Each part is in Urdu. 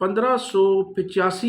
1585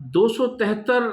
273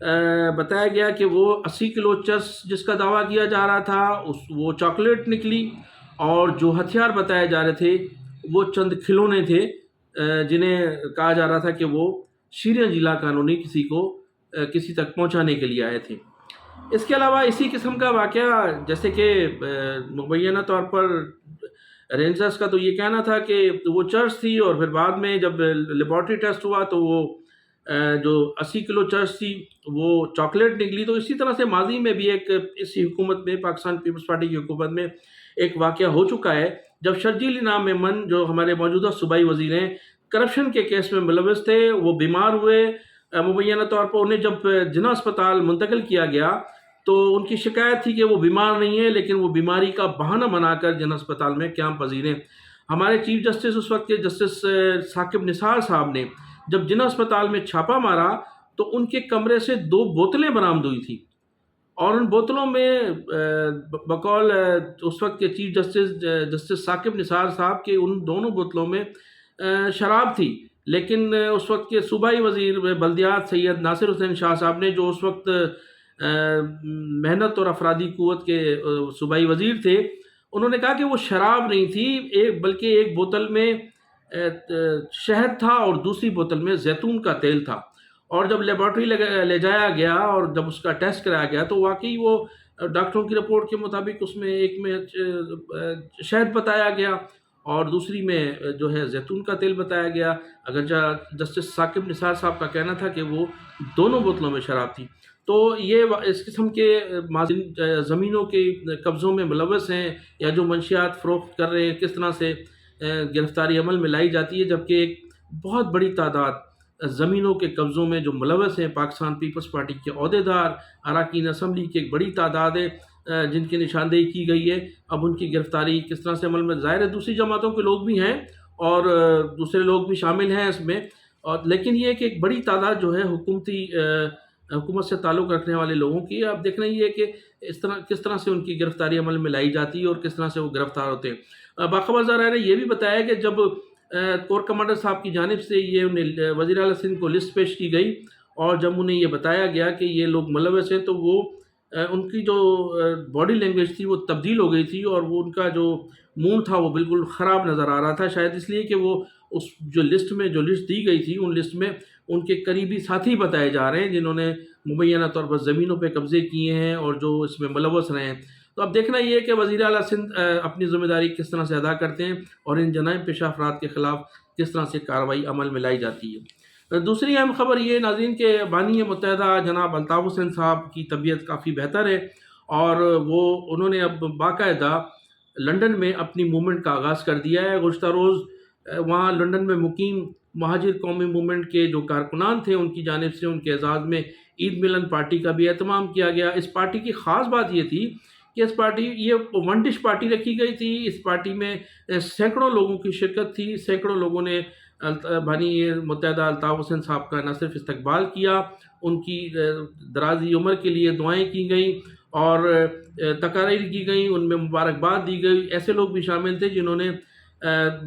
بتایا گیا کہ وہ 80 کلو چرس جس کا دعویٰ کیا جا رہا تھا وہ چاکلیٹ نکلی، اور جو ہتھیار بتائے جا رہے تھے وہ چند کھلونے تھے جنہیں کہا جا رہا تھا کہ وہ شیر ضلع قانونی کسی کو کسی تک پہنچانے کے لیے آئے تھے۔ اس کے علاوہ اسی قسم کا واقعہ، جیسے کہ مبینہ طور پر رینجرز کا تو یہ کہنا تھا کہ وہ چرس تھی، اور پھر بعد میں جب لیبارٹری ٹیسٹ ہوا تو وہ جو 80 کلو چرس تھی وہ چاکلیٹ نکلی۔ تو اسی طرح سے ماضی میں بھی ایک اسی حکومت میں، پاکستان پیپلز پارٹی کی حکومت میں ایک واقعہ ہو چکا ہے، جب شرجیل انعام میمن جو ہمارے موجودہ صوبائی وزیر ہیں، کرپشن کے کیس میں ملوث تھے، وہ بیمار ہوئے۔ مبینہ طور پر انہیں جب جناح اسپتال منتقل کیا گیا تو ان کی شکایت تھی کہ وہ بیمار نہیں ہے، لیکن وہ بیماری کا بہانہ بنا کر جناح اسپتال میں قیام پذیر ہیں۔ ہمارے چیف جسٹس اس وقت کے جسٹس ثاقب نثار صاحب نے جب جناح اسپتال میں چھاپا مارا تو ان کے کمرے سے 2 بوتلیں برآمد ہوئی تھیں، اور ان بوتلوں میں بقول اس وقت کے چیف جسٹس ثاقب نثار صاحب کے ان دونوں بوتلوں میں شراب تھی، لیکن اس وقت کے صوبائی وزیر بلدیات سید ناصر حسین شاہ صاحب نے، جو اس وقت محنت اور افرادی قوت کے صوبائی وزیر تھے، انہوں نے کہا کہ وہ شراب نہیں تھی، بلکہ ایک بوتل میں شہد تھا اور دوسری بوتل میں زیتون کا تیل تھا۔ اور جب لیبارٹری لے جایا گیا اور جب اس کا ٹیسٹ کرایا گیا تو واقعی وہ ڈاکٹروں کی رپورٹ کے مطابق اس میں ایک میں شہد بتایا گیا اور دوسری میں جو ہے زیتون کا تیل بتایا گیا، اگرچہ جسٹس ثاقب نثار صاحب کا کہنا تھا کہ وہ دونوں بوتلوں میں شراب تھی۔ تو یہ اس قسم کے زمینوں کے قبضوں میں ملوث ہیں یا جو منشیات فروخت کر رہے ہیں، کس طرح سے گرفتاری عمل میں لائی جاتی ہے، جبکہ ایک بہت بڑی تعداد زمینوں کے قبضوں میں جو ملوث ہیں پاکستان پیپلز پارٹی کے عہدیدار، اراکین اسمبلی کی ایک بڑی تعداد ہے جن کی نشاندہی کی گئی ہے۔ اب ان کی گرفتاری کس طرح سے عمل میں، ظاہر ہے دوسری جماعتوں کے لوگ بھی ہیں اور دوسرے لوگ بھی شامل ہیں اس میں، اور لیکن یہ کہ ایک بڑی تعداد جو ہے حکومت سے تعلق رکھنے والے لوگوں کی، اب دیکھنا یہ ہے کہ کس طرح سے ان کی گرفتاری عمل میں لائی جاتی ہے اور کس طرح سے وہ گرفتار ہوتے ہیں۔ باخبر ذرائع نے یہ بھی بتایا کہ جب کور کمانڈر صاحب کی جانب سے یہ انہیں وزیر اعلیٰ سندھ کو لسٹ پیش کی گئی اور جب انہیں یہ بتایا گیا کہ یہ لوگ ملوث ہیں، تو وہ ان کی جو باڈی لینگویج تھی وہ تبدیل ہو گئی تھی، اور وہ ان کا جو منہ تھا وہ بالکل خراب نظر آ رہا تھا، شاید اس لیے کہ وہ اس جو لسٹ دی گئی تھی، ان لسٹ میں ان کے قریبی ساتھی بتائے جا رہے ہیں جنہوں نے مبینہ طور پر زمینوں پہ قبضے کیے ہیں اور جو اس میں ملوث رہے ہیں۔ تو اب دیکھنا یہ ہے کہ وزیر اعلیٰ سندھ اپنی ذمہ داری کس طرح سے ادا کرتے ہیں اور ان جرائم پیشہ افراد کے خلاف کس طرح سے کارروائی عمل میں لائی جاتی ہے۔ دوسری اہم خبر یہ ناظرین کہ بانی متحدہ جناب الطاف حسین صاحب کی طبیعت کافی بہتر ہے، اور انہوں نے اب باقاعدہ لندن میں اپنی موومنٹ کا آغاز کر دیا ہے۔ گزشتہ روز وہاں لندن میں مقیم مہاجر قومی موومنٹ کے جو کارکنان تھے ان کی جانب سے ان کے اعزاز میں عید ملن پارٹی کا بھی اہتمام کیا گیا۔ اس پارٹی کی خاص بات یہ تھی کہ اس پارٹی یہ ون ڈش پارٹی رکھی گئی تھی۔ اس پارٹی میں سینکڑوں لوگوں کی شرکت تھی، سینکڑوں لوگوں نے بانی متحدہ الطاف حسین صاحب کا نہ صرف استقبال کیا، ان کی درازی عمر کے لیے دعائیں کی گئیں اور تقاریر کی گئیں، ان میں مبارکباد دی گئی۔ ایسے لوگ بھی شامل تھے جنہوں نے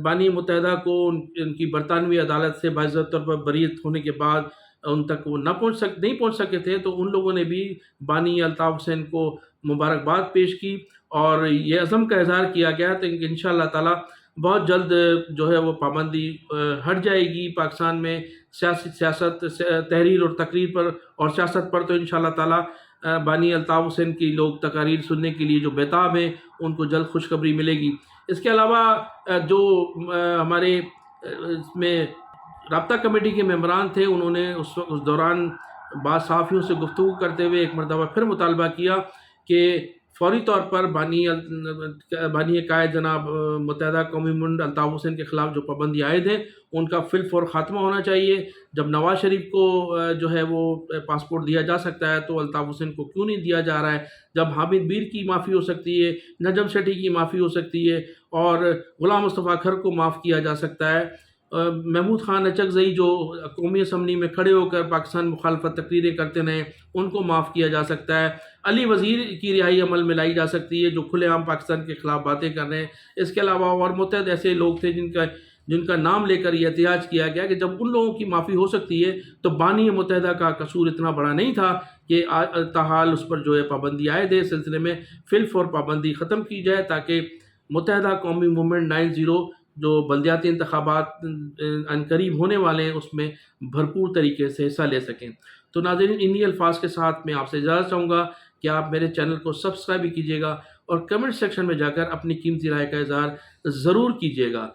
بانی متحدہ کو ان کی برطانوی عدالت سے باعزت طور پر بریت ہونے کے بعد ان تک وہ نہیں پہنچ سکے تھے، تو ان لوگوں نے بھی بانی الطاف حسین کو مبارکباد پیش کی اور یہ عزم کا اظہار کیا گیا کہ انشاءاللہ تعالی بہت جلد جو ہے وہ پابندی ہٹ جائے گی پاکستان میں سیاست، تحریر اور تقریر پر اور سیاست پر۔ تو انشاءاللہ تعالی بانی الطاف حسین کی لوگ تقاریر سننے کے لیے جو بیتاب ہیں ان کو جلد خوشخبری ملے گی۔ اس کے علاوہ جو ہمارے اس میں رابطہ کمیٹی کے ممبران تھے، انہوں نے اس دوران بعض صحافیوں سے گفتگو کرتے ہوئے ایک مرتبہ پھر مطالبہ کیا کہ فوری طور پر بانی قائد جناب متحدہ قومی موومنٹ الطاف حسین کے خلاف جو پابندی عائد ہے ان کا فی الفور خاتمہ ہونا چاہیے۔ جب نواز شریف کو جو ہے وہ پاسپورٹ دیا جا سکتا ہے تو الطاف حسین کو کیوں نہیں دیا جا رہا ہے؟ جب حامد میر کی معافی ہو سکتی ہے، نجم سیٹھی کی معافی ہو سکتی ہے اور غلام مصطفیٰ کھر کو معاف کیا جا سکتا ہے، محمود خان اچکزئی جو قومی اسمبلی میں کھڑے ہو کر پاکستان مخالفت تقریریں کرتے رہے ان کو معاف کیا جا سکتا ہے، علی وزیر کی رہائی عمل میں لائی جا سکتی ہے جو کھلے عام پاکستان کے خلاف باتیں کر رہے ہیں۔ اس کے علاوہ اور متعدد ایسے لوگ تھے جن کا نام لے کر یہ احتجاج کیا گیا کہ جب ان لوگوں کی معافی ہو سکتی ہے تو بانی متحدہ کا قصور اتنا بڑا نہیں تھا کہ تاحال اس پر جو ہے پابندی عائد ہے، اس سلسلے میں فی الفور پابندی ختم کی جائے تاکہ متحدہ قومی موومنٹ 90 جو بلدیاتی انتخابات عنقریب ہونے والے ہیں اس میں بھرپور طریقے سے حصہ لے سکیں۔ تو ناظرین، انہی الفاظ کے ساتھ میں آپ سے اجازت چاہوں گا کہ آپ میرے چینل کو سبسکرائب بھی کیجیے گا اور کمنٹ سیکشن میں جا کر اپنی قیمتی رائے کا اظہار ضرور کیجیے گا۔